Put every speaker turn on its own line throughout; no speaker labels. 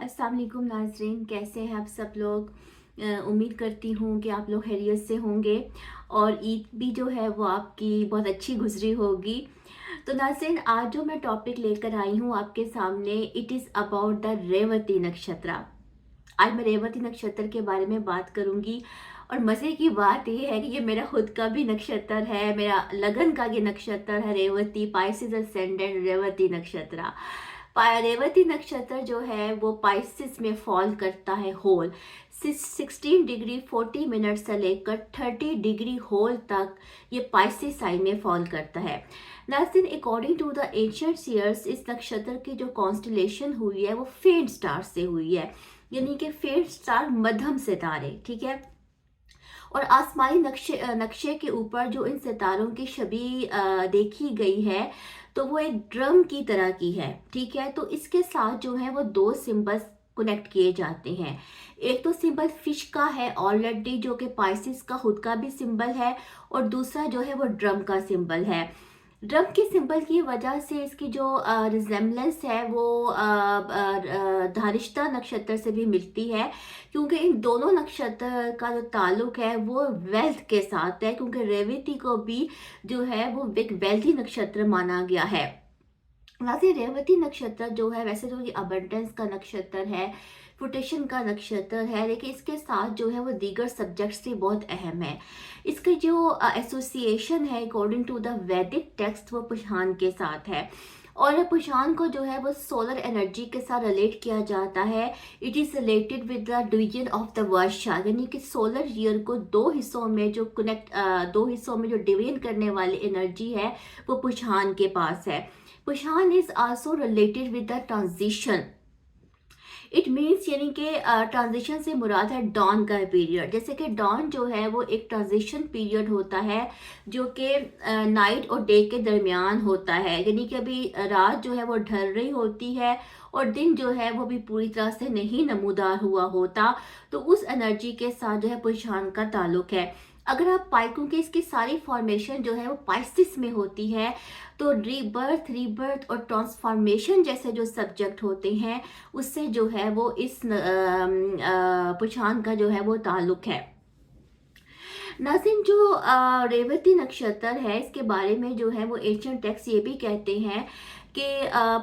अस्सलाम वालेकुम नाज़रीन, कैसे हैं आप सब लोग। उम्मीद करती हूँ कि आप लोग खैरियत से होंगे और ईद भी जो है वो आपकी बहुत अच्छी गुजरी होगी। तो नाज़रीन, आज जो मैं टॉपिक लेकर आई हूँ आपके सामने, it is about the Revati nakshatra. आज मैं रेवती नक्षत्र के बारे में बात करूँगी और मज़े की बात ये है कि ये मेरा खुद का भी नक्षत्र है, मेरा लगन का ये नक्षत्र है रेवती, पाइसेस असेंडेंट रेवती नक्षत्र। रेवती नक्षत्र जो है वो पाइसेस में फॉल करता है होल 16 डिग्री 40 मिनट से लेकर 30 डिग्री होल तक ये पाइसेस साइन में फॉल करता है। नाज़रीन, according to the ancient seers इस नक्षत्र की जो कॉन्स्टलेशन हुई है वो फेंट स्टार से हुई है, यानी कि फेंट स्टार मध्यम सितारे, ठीक है। और आसमानी नक्शे नक्शे के ऊपर जो इन सितारों की छवि देखी गई है तो वो एक ड्रम की तरह की है, ठीक है। तो इसके साथ जो है वो दो सिंबल्स कनेक्ट किए जाते हैं। एक तो सिंबल फिश का है ऑलरेडी, जो कि पाइसिस का खुद का भी सिंबल है, और दूसरा जो है वो ड्रम का सिंबल है। ड्रम के सिंबल की वजह से इसकी जो रिजेम्बलेंस है वो धारिष्टा नक्षत्र से भी मिलती है, क्योंकि इन दोनों नक्षत्र का जो ताल्लुक है वो वेल्थ के साथ है, क्योंकि रेवती को भी जो है वो एक वेल्थी नक्षत्र माना गया है। वैसे रेवती नक्षत्र जो है वैसे तो ये अबंडेंस का नक्षत्र है, फ्रूटेशन का नक्षत्र है, लेकिन इसके साथ जो है वो दीगर सब्जेक्ट्स से बहुत अहम है। इसका जो एसोसिएशन है अकॉर्डिंग टू द वैदिक टेक्स्ट वो पुषान के साथ है, और पुषान को जो है वो सोलर एनर्जी के साथ रिलेट किया जाता है। It is related with the division of the varsha, यानी कि सोलर ईयर को दो हिस्सों में जो दो हिस्सों में जो डिवीजन करने वाली एनर्जी है वो पुषान के पास है। Pushan is also related with the transition. It means यानी कि ट्रांजिशन से मुराद है डॉन का पीरियड। जैसे कि डॉन जो है वो एक ट्रांजिशन पीरियड होता है जो कि नाइट और डे के दरमियान होता है, यानी कि अभी रात जो है वो ढल रही होती है और दिन जो है वो भी पूरी तरह से नहीं नमूदार हुआ होता। तो उस एनर्जी के साथ जो है पुरुषान का ताल्लुक है। अगर आप पाइकों के इसकी सारी फॉर्मेशन जो है वो पाइसिस में होती है, तो रीबर्थ और ट्रांसफॉर्मेशन जैसे जो सब्जेक्ट होते हैं उससे जो है वो इस पुछान का जो है वो ताल्लुक है। नाज़रीन, जो रेवती नक्षत्र है इसके बारे में जो है वो एंशिएंट टेक्स्ट ये भी कहते हैं कि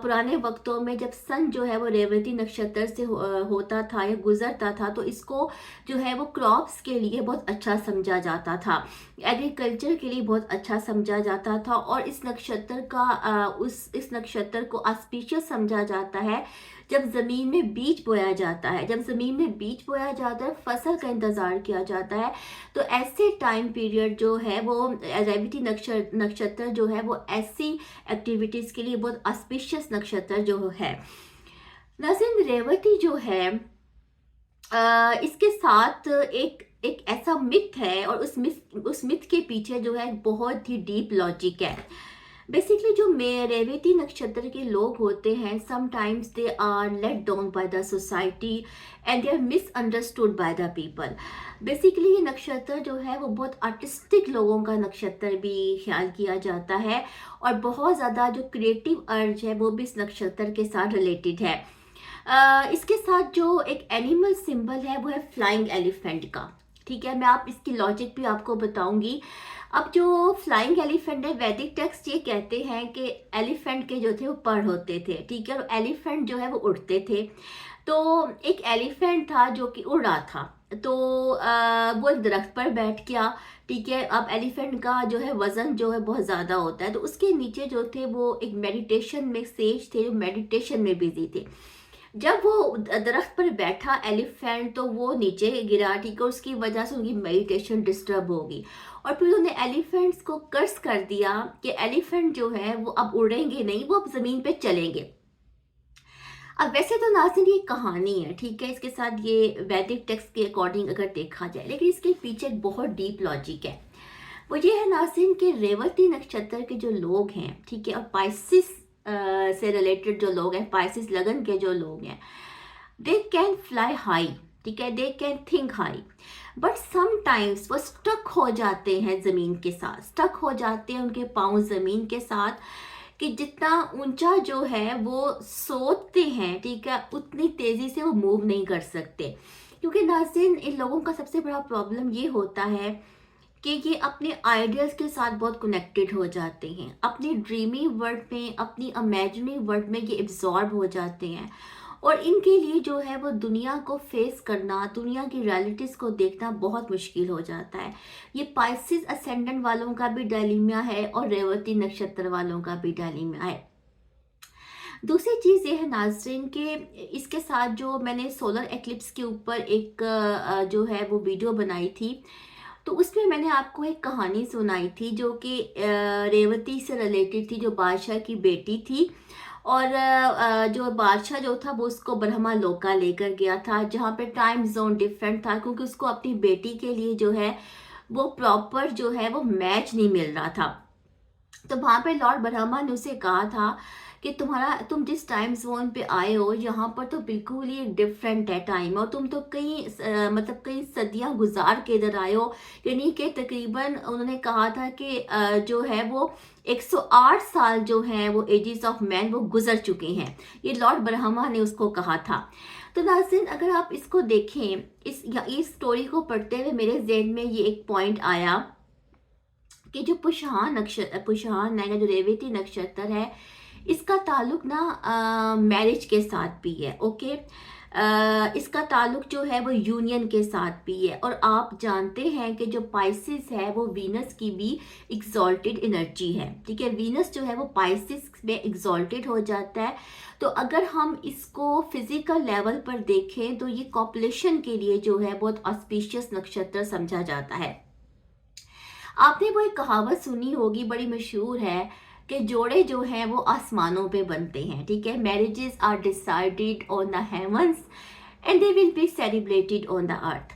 पुराने वक्तों में जब सन जो है वो रेवती नक्षत्र से होता था या गुजरता था तो इसको जो है वो क्रॉप्स के लिए बहुत अच्छा समझा जाता था, एग्रीकल्चर के लिए बहुत अच्छा समझा जाता था। और इस नक्षत्र का इस नक्षत्र को ऑस्पिशियस समझा जाता है जब ज़मीन में बीज बोया जाता है। जब ज़मीन में बीज बोया जाता है, फसल का इंतज़ार किया जाता है, तो ऐसे टाइम पीरियड जो है वो रेवती नक्षत्र जो है वो ऐसी एक्टिविटीज़ के लिए बहुत ऑस्पिशियस नक्षत्र जो है। नाज़रीन, रेवती जो है इसके साथ एक एक ऐसा मिथ है, और उस मिथ के पीछे जो है बहुत ही डीप लॉजिक है। बेसिकली जो रेवती नक्षत्र के लोग होते हैं, sometimes they are let down by the society and they are misunderstood by the people. Basically ये नक्षत्र जो है वो बहुत आर्टिस्टिक लोगों का नक्षत्र भी ख्याल किया जाता है, और बहुत ज़्यादा जो क्रिएटिव अर्ज है वो भी इस नक्षत्र के साथ रिलेटेड है। इसके साथ जो एक एनिमल सिंबल है वो है फ्लाइंग एलिफेंट का, ठीक है। मैं आप इसकी लॉजिक भी आपको बताऊंगी। अब जो फ्लाइंग एलिफेंट है, वैदिक टेक्स्ट ये कहते हैं कि एलिफेंट के जो थे वो पर होते थे, ठीक है, और एलिफेंट जो है वो उड़ते थे। तो एक एलिफेंट था जो कि उड़ रहा था, तो वो एक दरख्त पर बैठ गया, ठीक है। अब एलिफेंट का जो है वजन जो है बहुत ज़्यादा होता है, तो उसके नीचे जो थे वो एक मेडिटेशन में सेज थे जो मेडिटेशन में बिजी थे। जब वो दरख्त पर बैठा एलिफेंट तो वो नीचे गिरा, ठीक है, उसकी वजह से उनकी मेडिटेशन डिस्टर्ब होगी, और फिर उन्होंने एलिफेंट्स को कर्स कर दिया कि एलिफेंट जो है वो अब उड़ेंगे नहीं, वो अब ज़मीन पे चलेंगे। अब वैसे तो नाज़रीन ये कहानी है, ठीक है, इसके साथ ये वैदिक टेक्स्ट के अकॉर्डिंग अगर देखा जाए, लेकिन इसके पीछे एक बहुत डीप लॉजिक है। वो ये है नाज़रीन कि रेवती नक्षत्र के जो लोग हैं, ठीक है, और पाइसिस से रिलेटेड जो लोग हैं, पाइसिस लगन के जो लोग हैं, दे कैन फ्लाई हाई, ठीक है, they can think high, but sometimes वो स्टक हो जाते हैं ज़मीन के साथ, स्टक हो जाते हैं उनके पाँव ज़मीन के साथ। कि जितना ऊंचा जो है वो सोचते हैं, ठीक है, उतनी तेजी से वो मूव नहीं कर सकते। क्योंकि नाज़रीन, इन लोगों का सबसे बड़ा प्रॉब्लम ये होता है कि ये अपने आइडियाज़ के साथ बहुत कनेक्टेड हो जाते हैं, अपनी ड्रीमी वर्ल्ड में, अपनी इमेजिनरी वर्ल्ड में ये एब्जॉर्ब हो जाते हैं, और इनके लिए जो है वो दुनिया को फेस करना, दुनिया की रियलिटीज़ को देखना बहुत मुश्किल हो जाता है। ये पाइसेस असेंडेंट वालों का भी डायलीमिया है और रेवती नक्षत्र वालों का भी डायलीमिया है। दूसरी चीज़ ये है नाज़रीन कि इसके साथ जो मैंने सोलर एक्लिप्स के ऊपर एक जो है वो वीडियो बनाई थी, तो उसमें मैंने आपको एक कहानी सुनाई थी जो कि रेवती से रिलेटेड थी, जो बादशाह की बेटी थी। और जो बादशाह जो था वो उसको ब्रह्मा लोका लेकर गया था, जहाँ पे टाइम जोन डिफरेंट था, क्योंकि उसको अपनी बेटी के लिए जो है वो प्रॉपर जो है वो मैच नहीं मिल रहा था। तो वहाँ पे लॉर्ड ब्रह्मा ने उसे कहा था कि तुम जिस टाइम जोन पे आए हो, यहाँ पर तो बिल्कुल ही डिफरेंट है टाइम, और तुम तो मतलब कई सदियां गुजार के इधर आए हो। यानी कि तकरीबन उन्होंने कहा था कि जो है वो 108 साल जो है वो एजेस ऑफ मैन वो गुजर चुके हैं। ये लॉर्ड ब्रह्मा ने उसको कहा था। तो नाज़रीन, अगर आप इसको देखें, इस स्टोरी को पढ़ते हुए मेरे जहन में ये एक पॉइंट आया कि जो पुष्यहान है, जो रेवती नक्षत्र है, इसका ताल्लुक ना मैरिज के साथ भी है। ओके, इसका ताल्लुक जो है वो यूनियन के साथ भी है। और आप जानते हैं कि जो पाइसिस है वो वीनस की भी एग्जॉल्टेड एनर्जी है, ठीक है। वीनस जो है वो पाइसिस में एग्जॉल्टेड हो जाता है। तो अगर हम इसको फिजिकल लेवल पर देखें तो ये कॉपुलेशन के लिए जो है बहुत ऑस्पिशियस नक्षत्र समझा जाता है। आपने वो एक कहावत सुनी होगी, बड़ी मशहूर है, कि जोड़े जो हैं वो आसमानों पे बनते हैं, ठीक है। Marriages are decided on the heavens and they will be celebrated on the earth.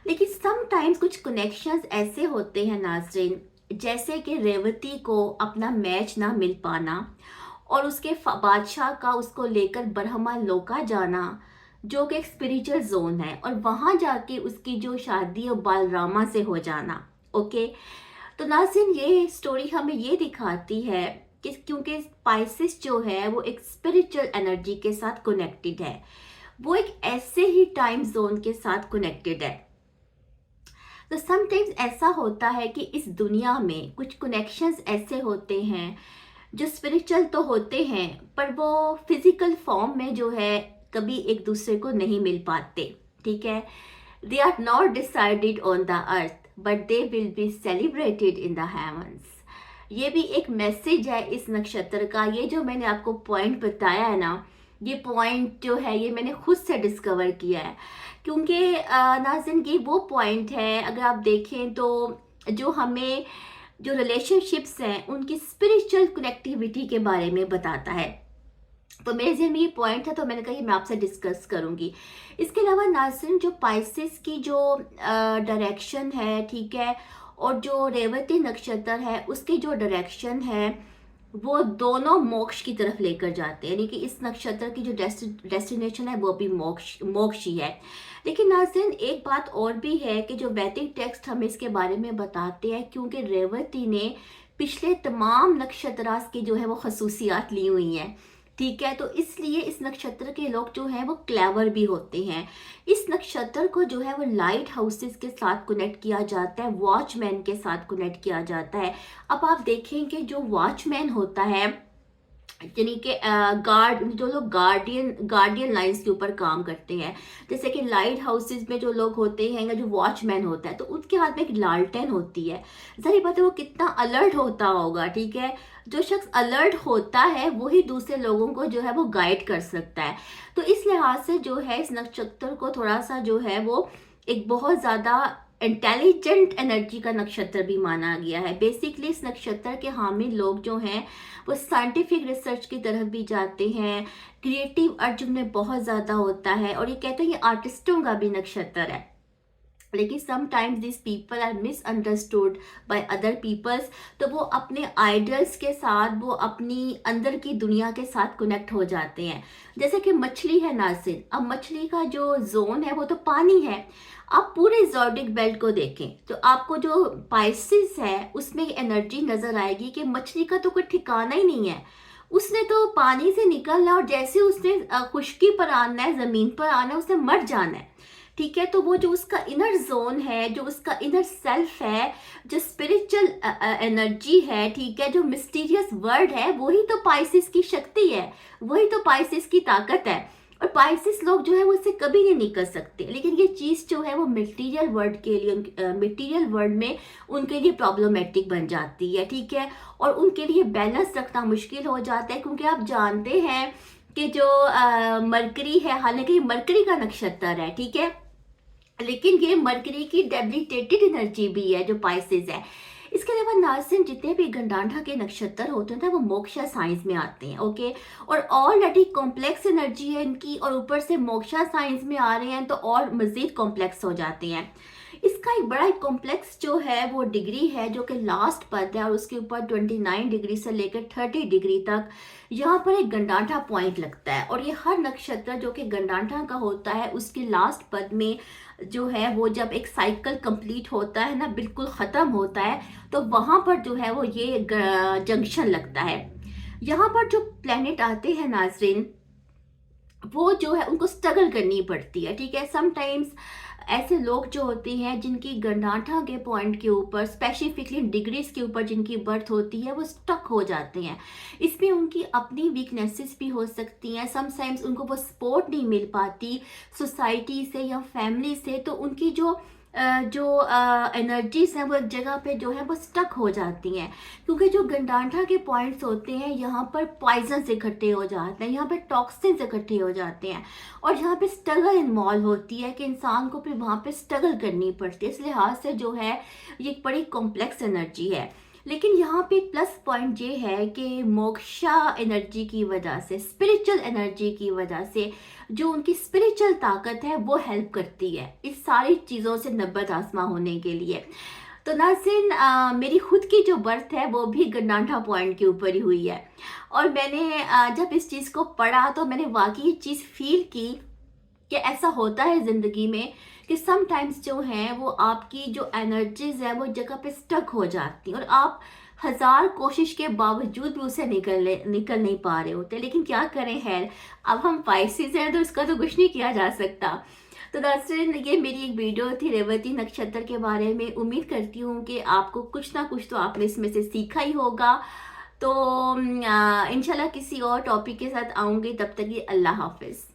लेकिन समटाइम्स कुछ कनेक्शंस ऐसे होते हैं नाज़रीन, जैसे कि रेवती को अपना मैच ना मिल पाना, और उसके बादशाह का उसको लेकर ब्रह्मा लोका जाना, जो कि एक स्पिरिचुअल जोन है, और वहाँ जाके उसकी जो शादी बालरामा से हो जाना। ओके, तो नाज़रीन, ये स्टोरी हमें ये दिखाती है कि क्योंकि स्पाइसिस जो है वो एक स्पिरिचुअल एनर्जी के साथ कनेक्टेड है, वो एक ऐसे ही टाइम जोन के साथ कनेक्टेड है। तो समटाइम्स ऐसा होता है कि इस दुनिया में कुछ कनेक्शंस ऐसे होते हैं जो स्पिरिचुअल तो होते हैं, पर वो फिजिकल फॉर्म में जो है कभी एक दूसरे को नहीं मिल पाते, ठीक है। They are not decided on the earth but they will be celebrated in the heavens. ये भी एक मैसेज है इस नक्षत्र का। ये जो मैंने आपको पॉइंट बताया है ना, ये पॉइंट जो है ये मैंने खुद से डिस्कवर किया है, क्योंकि नाज़रीन, ये वो पॉइंट है, अगर आप देखें तो जो हमें जो रिलेशनशिप्स हैं उनकी स्पिरिचुअल कनेक्टिविटी के बारे में बताता है। तो मेरे जहन में ये पॉइंट है, तो मैंने कहा मैं आपसे डिस्कस करूंगी। इसके अलावा नाज़रीन, जो पाइसेस की जो डायरेक्शन है, ठीक है, और जो रेवती नक्षत्र है उसकी जो डायरेक्शन है, वो दोनों मोक्ष की तरफ लेकर जाते हैं। यानी कि इस नक्षत्र की जो डेस्टिनेशन है वो भी मोक्ष मोक्ष ही है। लेकिन नाज़रीन, एक बात और भी है कि जो वैदिक टेक्स्ट हमें इसके बारे में बताते हैं, क्योंकि रेवती ने पिछले तमाम नक्षत्रास की जो है वो खसूसियात ली हुई हैं, ठीक है। तो इसलिए इस नक्षत्र के लोग जो हैं वो क्लेवर भी होते हैं। इस नक्षत्र को जो है वो लाइट हाउसेस के साथ कनेक्ट किया जाता है, वॉचमैन के साथ कनेक्ट किया जाता है। अब आप देखेंगे जो वॉचमैन होता है, यानी कि जो लोग गार्डियन लाइंस के ऊपर काम करते हैं, जैसे कि लाइट हाउसेस में जो लोग होते हैं, या जो वॉचमैन होता है, तो उसके हाथ में एक लालटेन होती है। जाहिर बात है वो कितना अलर्ट होता होगा, ठीक है। जो शख्स अलर्ट होता है वही दूसरे लोगों को जो है वो गाइड कर सकता है। तो इस लिहाज से जो है इस नक्षत्र को थोड़ा सा जो है वो एक बहुत ज़्यादा इंटेलिजेंट एनर्जी का नक्षत्र भी माना गया है। बेसिकली इस नक्षत्र के हामिल लोग जो हैं वो साइंटिफिक रिसर्च की तरफ भी जाते हैं, क्रिएटिव अर्ज में बहुत ज़्यादा होता है, और ये कहते हैं ये आर्टिस्टों का भी नक्षत्र है। लेकिन sometimes this people are misunderstood by other peoples. तो वो अपने आइडल्स के साथ, वो अपनी अंदर की दुनिया के साथ कनेक्ट हो जाते हैं। जैसे कि मछली है नाज़रीन, अब मछली का जो जोन है वो तो पानी है। आप पूरे ज़ोडिक बेल्ट को देखें तो आपको जो पाइसिस है उसमें एनर्जी नज़र आएगी कि मछली का तो कोई ठिकाना ही नहीं है। उसने तो पानी से निकलना, और जैसे उसने खुश्की पर आना है, ज़मीन पर आना है, उसने मर जाना है। ठीक है, तो वो जो उसका इनर जोन है, जो उसका इनर सेल्फ है, जो स्पिरिचुअल एनर्जी है, ठीक है, जो मिस्टीरियस वर्ड है, वही तो पाइसिस की शक्ति है, वही तो पाइसिस की ताकत है। और पाइसिस लोग जो है वो इससे कभी नहीं निकल सकते। लेकिन ये चीज़ जो है वो मटेरियल वर्ल्ड के लिए, मटेरियल वर्ल्ड में उनके लिए प्रॉब्लमेटिक बन जाती है। ठीक है, और उनके लिए बैलेंस रखना मुश्किल हो जाता है, क्योंकि आप जानते हैं कि जो मरकरी है, हालांकि मरकरी का नक्षत्र है, ठीक है, लेकिन ये मरकरी की डेबिलिटेटेड एनर्जी भी है जो पाइसेस है। इसके अलावा नाज़रीन, जितने भी गंडांठा के नक्षत्र होते हैं वो मोक्षा साइंस में आते हैं। ओके, और ऑलरेडी कॉम्प्लेक्स एनर्जी है इनकी, और ऊपर से मोक्षा साइंस में आ रहे हैं तो और मज़ीद कॉम्प्लेक्स हो जाते हैं। इसका एक बड़ा कॉम्प्लेक्स जो है वो डिग्री है, जो कि लास्ट पद है, और उसके ऊपर 29 डिग्री से लेकर 30 डिग्री तक यहाँ पर एक गंडांठा पॉइंट लगता है। और ये हर नक्षत्र जो कि गंडांठा का होता है उसके लास्ट पद में जो है वो जब एक साइकिल कंप्लीट होता है ना, बिल्कुल ख़त्म होता है, तो वहाँ पर जो है वो ये जंक्शन लगता है। यहाँ पर जो प्लेनेट आते हैं नाजरीन, वो जो है उनको स्ट्रगल करनी पड़ती है। ठीक है, समटाइम्स ऐसे लोग जो होते हैं जिनकी गंडाठा के पॉइंट के ऊपर, स्पेसिफिकली डिग्रीज के ऊपर जिनकी बर्थ होती है, वो स्टक हो जाते हैं। इसमें उनकी अपनी वीकनेसेस भी हो सकती हैं। समटाइम्स उनको वो सपोर्ट नहीं मिल पाती सोसाइटी से या फैमिली से, तो उनकी जो एनर्जीज हैं वो एक जगह पे जो है वो स्टक हो जाती हैं। क्योंकि जो गंडाठा के पॉइंट्स होते हैं यहाँ पर पॉइजन इकट्ठे हो जाते हैं, यहाँ पे टॉक्सिन्स इकट्ठे हो जाते हैं, और यहाँ पे स्ट्रगल इन्वॉल्व होती है कि इंसान को फिर वहाँ पे स्ट्रगल करनी पड़ती है। इस लिहाज से जो है ये एक बड़ी कॉम्प्लेक्स एनर्जी है। लेकिन यहाँ पे प्लस पॉइंट ये है कि मोक्षा एनर्जी की वजह से, स्पिरिचुअल एनर्जी की वजह से, जो उनकी स्पिरिचुअल ताकत है वो हेल्प करती है इस सारी चीज़ों से नब्बत आसमा होने के लिए। तो नाज़रीन, मेरी खुद की जो बर्थ है वो भी गंडाठा पॉइंट के ऊपर ही हुई है। और मैंने जब इस चीज़ को पढ़ा तो मैंने वाकई ये चीज़ फील की कि ऐसा होता है ज़िंदगी में कि समटाइम्स जो है वो आपकी जो एनर्जीज है वो जगह पे स्टक हो जाती हैं, और आप हज़ार कोशिश के बावजूद भी उसे निकल नहीं पा रहे होते। लेकिन क्या करें, खैर अब हम पाइसेस हैं तो इसका तो कुछ नहीं किया जा सकता। तो दरअसल ये मेरी एक वीडियो थी रेवती नक्षत्र के बारे में। उम्मीद करती हूँ कि आपको कुछ ना कुछ तो आपने इसमें से सीखा ही होगा। तो इंशाल्लाह किसी और टॉपिक के साथ आऊँगी, तब तक ये अल्लाह हाफिज़।